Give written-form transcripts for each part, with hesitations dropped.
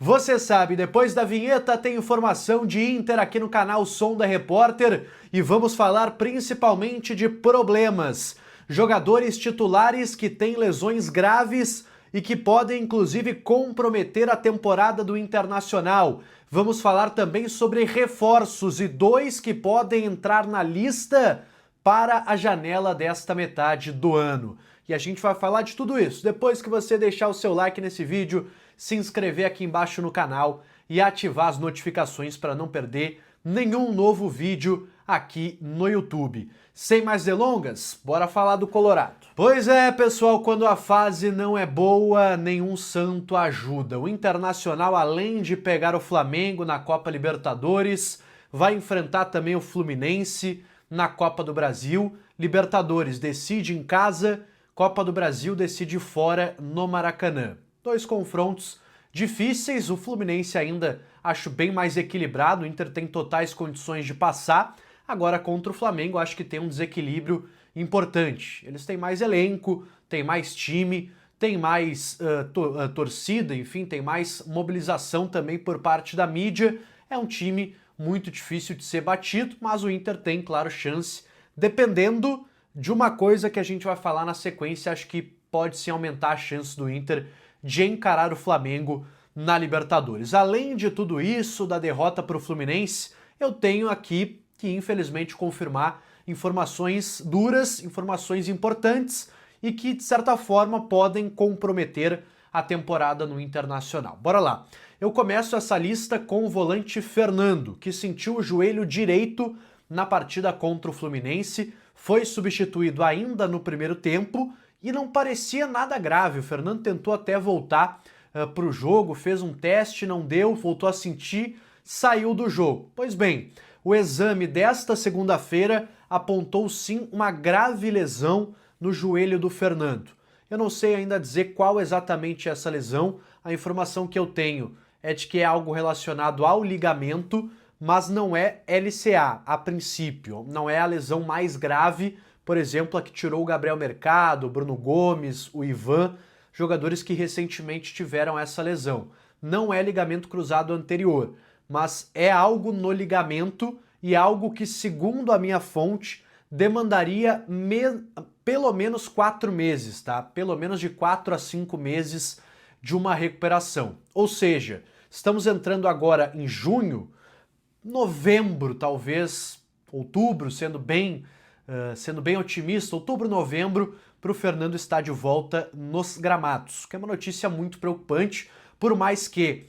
Você sabe, depois da vinheta tem informação de Inter aqui no canal Som da Repórter e vamos falar principalmente de problemas. Jogadores titulares que têm lesões graves e que podem inclusive comprometer a temporada do Internacional. Vamos falar também sobre reforços e dois que podem entrar na lista para a janela desta metade do ano. E a gente vai falar de tudo isso depois que você deixar o seu like nesse vídeo, se inscrever aqui embaixo no canal e ativar as notificações para não perder nenhum novo vídeo aqui no YouTube. Sem mais delongas, bora falar do Colorado. Pois é, pessoal, quando a fase não é boa, nenhum santo ajuda. O Internacional, além de pegar o Flamengo na Copa Libertadores, vai enfrentar também o Fluminense na Copa do Brasil. Libertadores decide em casa, Copa do Brasil decide fora no Maracanã. Dois confrontos difíceis, o Fluminense ainda acho bem mais equilibrado, o Inter tem totais condições de passar. Agora contra o Flamengo acho que tem um desequilíbrio importante. Eles têm mais elenco, têm mais time, têm mais torcida, enfim, tem mais mobilização também por parte da mídia. É um time muito difícil de ser batido, mas o Inter tem, claro, chance, dependendo de uma coisa que a gente vai falar na sequência, acho que pode sim aumentar a chance do Inter de encarar o Flamengo na Libertadores. Além de tudo isso, da derrota para o Fluminense, eu tenho aqui que infelizmente confirmar informações duras, informações importantes e que de certa forma podem comprometer a temporada no Internacional. Bora lá. Eu começo essa lista com o volante Fernando, que sentiu o joelho direito na partida contra o Fluminense, foi substituído ainda no primeiro tempo e não parecia nada grave. O Fernando tentou até voltar para o jogo, fez um teste, não deu, voltou a sentir, saiu do jogo. Pois bem, o exame desta segunda-feira apontou sim uma grave lesão no joelho do Fernando. Eu não sei ainda dizer qual exatamente é essa lesão, a informação que eu tenho é de que é algo relacionado ao ligamento, mas não é LCA a princípio, não é a lesão mais grave, por exemplo, a que tirou o Gabriel Mercado, o Bruno Gomes, o Ivan, jogadores que recentemente tiveram essa lesão. Não é ligamento cruzado anterior, mas é algo no ligamento e algo que, segundo a minha fonte, demandaria pelo menos 4 meses, tá? Pelo menos de 4 a 5 meses de uma recuperação. Ou seja, estamos entrando agora em junho, novembro, talvez, outubro, sendo bem otimista, outubro, novembro, para o Fernando estar de volta nos gramados, que é uma notícia muito preocupante, por mais que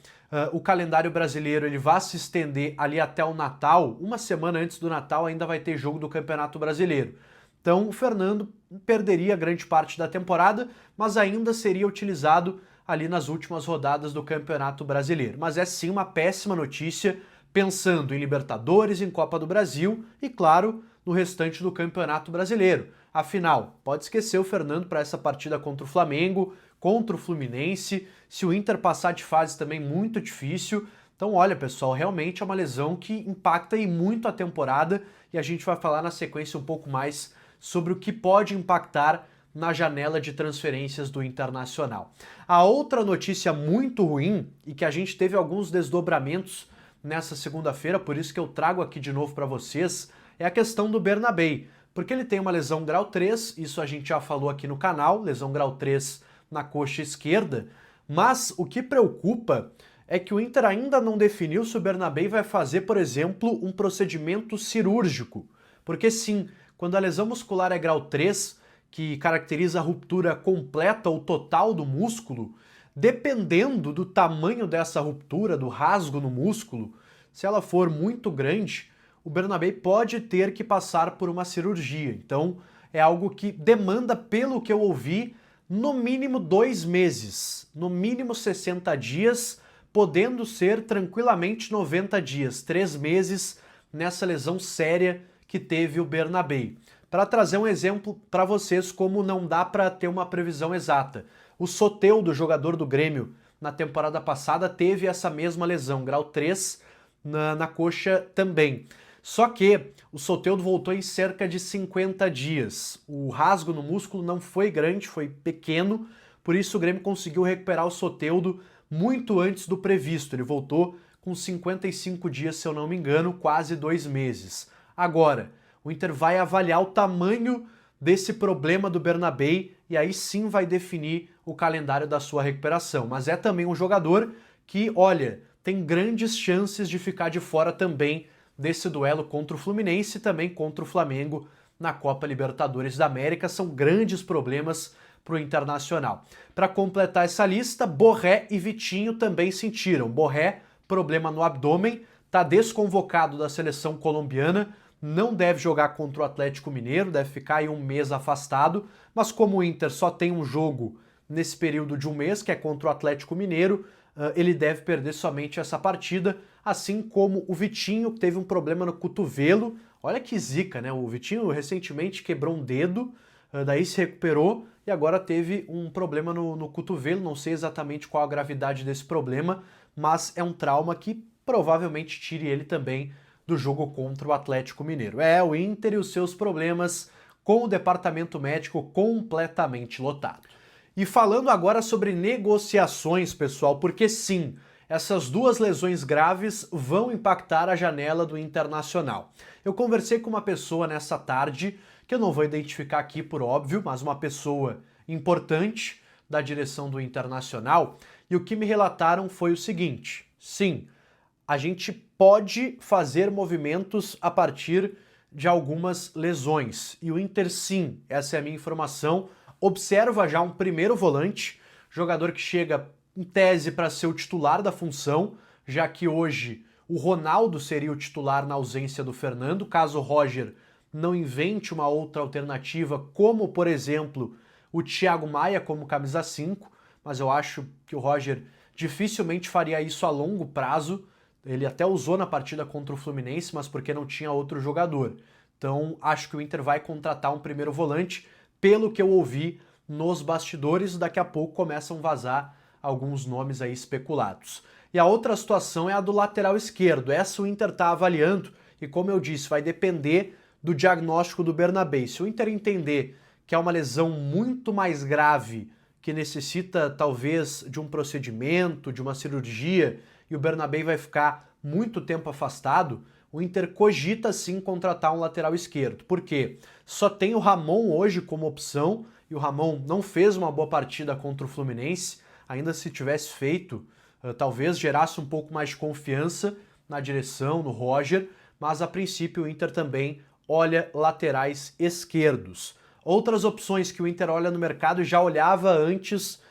o calendário brasileiro ele vá se estender ali até o Natal, uma semana antes do Natal ainda vai ter jogo do Campeonato Brasileiro. Então o Fernando perderia grande parte da temporada, mas ainda seria utilizado ali nas últimas rodadas do Campeonato Brasileiro. Mas é sim uma péssima notícia, pensando em Libertadores, em Copa do Brasil e, claro, no restante do Campeonato Brasileiro. Afinal, pode esquecer o Fernando para essa partida contra o Flamengo, contra o Fluminense, se o Inter passar de fase também muito difícil. Então, olha, pessoal, realmente é uma lesão que impacta aí muito a temporada e a gente vai falar na sequência um pouco mais sobre o que pode impactar na janela de transferências do Internacional. A outra notícia muito ruim e que a gente teve alguns desdobramentos nessa segunda-feira, por isso que eu trago aqui de novo para vocês, é a questão do Bernabei, porque ele tem uma lesão grau 3, isso a gente já falou aqui no canal, lesão grau 3 na coxa esquerda, mas o que preocupa é que o Inter ainda não definiu se o Bernabei vai fazer, por exemplo, um procedimento cirúrgico, porque sim, quando a lesão muscular é grau 3, que caracteriza a ruptura completa ou total do músculo, dependendo do tamanho dessa ruptura, do rasgo no músculo, se ela for muito grande, o Bernabei pode ter que passar por uma cirurgia. Então, é algo que demanda, pelo que eu ouvi, no mínimo 2 meses, no mínimo 60 dias, podendo ser tranquilamente 90 dias, 3 meses nessa lesão séria que teve o Bernabei. Para trazer um exemplo para vocês como não dá para ter uma previsão exata. O Soteldo, jogador do Grêmio, na temporada passada teve essa mesma lesão, grau 3, na coxa também. Só que o Soteldo voltou em cerca de 50 dias. O rasgo no músculo não foi grande, foi pequeno, por isso o Grêmio conseguiu recuperar o Soteldo muito antes do previsto. Ele voltou com 55 dias, se eu não me engano, quase 2 meses. Agora, o Inter vai avaliar o tamanho desse problema do Bernabei e aí sim vai definir o calendário da sua recuperação. Mas é também um jogador que, olha, tem grandes chances de ficar de fora também desse duelo contra o Fluminense e também contra o Flamengo na Copa Libertadores da América. São grandes problemas para o Internacional. Para completar essa lista, Borré e Vitinho também sentiram. Borré, problema no abdômen, está desconvocado da seleção colombiana, não deve jogar contra o Atlético Mineiro, deve ficar aí um mês afastado, mas como o Inter só tem um jogo nesse período de um mês, que é contra o Atlético Mineiro, ele deve perder somente essa partida, assim como o Vitinho, que teve um problema no cotovelo. Olha que zica, né? O Vitinho recentemente quebrou um dedo, daí se recuperou e agora teve um problema no cotovelo. Não sei exatamente qual a gravidade desse problema, mas é um trauma que provavelmente tire ele também do jogo contra o Atlético Mineiro. O Inter e os seus problemas com o departamento médico completamente lotado. E falando agora sobre negociações, pessoal, porque sim, essas duas lesões graves vão impactar a janela do Internacional. Eu conversei com uma pessoa nessa tarde, que eu não vou identificar aqui por óbvio, mas uma pessoa importante da direção do Internacional, e o que me relataram foi o seguinte: sim, a gente pode fazer movimentos a partir de algumas lesões. E o Inter, sim, essa é a minha informação, observa já um primeiro volante, jogador que chega em tese para ser o titular da função, já que hoje o Ronaldo seria o titular na ausência do Fernando, caso o Roger não invente uma outra alternativa, como, por exemplo, o Thiago Maia como camisa 5, mas eu acho que o Roger dificilmente faria isso a longo prazo. Ele até usou na partida contra o Fluminense, mas porque não tinha outro jogador. Então, acho que o Inter vai contratar um primeiro volante, pelo que eu ouvi nos bastidores. Daqui a pouco começam a vazar alguns nomes aí especulados. E a outra situação é a do lateral esquerdo. Essa o Inter está avaliando e, como eu disse, vai depender do diagnóstico do Bernabei. Se o Inter entender que é uma lesão muito mais grave, que necessita talvez de um procedimento, de uma cirurgia, e o Bernabei vai ficar muito tempo afastado, o Inter cogita sim contratar um lateral esquerdo. Por quê? Só tem o Ramon hoje como opção, e o Ramon não fez uma boa partida contra o Fluminense. Ainda se tivesse feito, talvez gerasse um pouco mais de confiança na direção, no Roger, mas a princípio o Inter também olha laterais esquerdos. Outras opções que o Inter olha no mercado e já olhava antes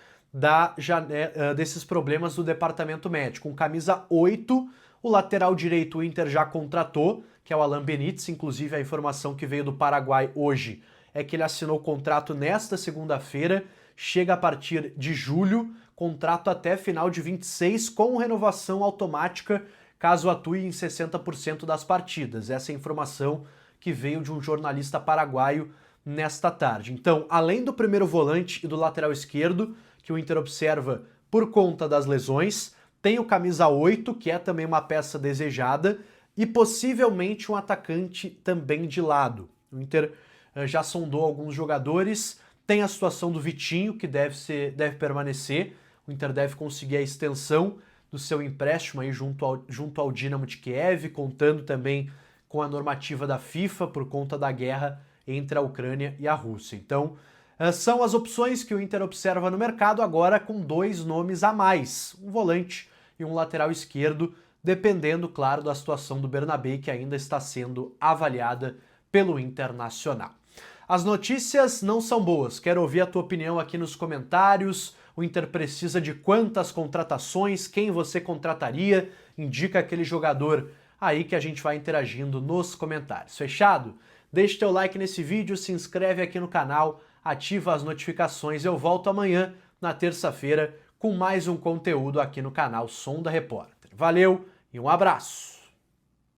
desses problemas do departamento médico. Com camisa 8, o lateral direito o Inter já contratou, que é o Alan Benítez. Inclusive a informação que veio do Paraguai hoje é que ele assinou o contrato nesta segunda-feira, chega a partir de julho, contrato até final de 26, com renovação automática caso atue em 60% das partidas. Essa é a informação que veio de um jornalista paraguaio nesta tarde. Então, além do primeiro volante e do lateral esquerdo, que o Inter observa por conta das lesões, tem o camisa 8, que é também uma peça desejada, e possivelmente um atacante também de lado. O Inter já sondou alguns jogadores, tem a situação do Vitinho, que deve permanecer, o Inter deve conseguir a extensão do seu empréstimo aí junto ao Dinamo de Kiev, contando também com a normativa da FIFA por conta da guerra entre a Ucrânia e a Rússia. Então, são as opções que o Inter observa no mercado, agora com 2 nomes a mais, um volante e um lateral esquerdo, dependendo, claro, da situação do Bernabei, que ainda está sendo avaliada pelo Internacional. As notícias não são boas, quero ouvir a tua opinião aqui nos comentários. O Inter precisa de quantas contratações, quem você contrataria, indica aquele jogador aí que a gente vai interagindo nos comentários. Fechado? Deixa teu like nesse vídeo, se inscreve aqui no canal, ativa as notificações. Eu volto amanhã, na terça-feira, com mais um conteúdo aqui no canal Som da Repórter. Valeu e um abraço!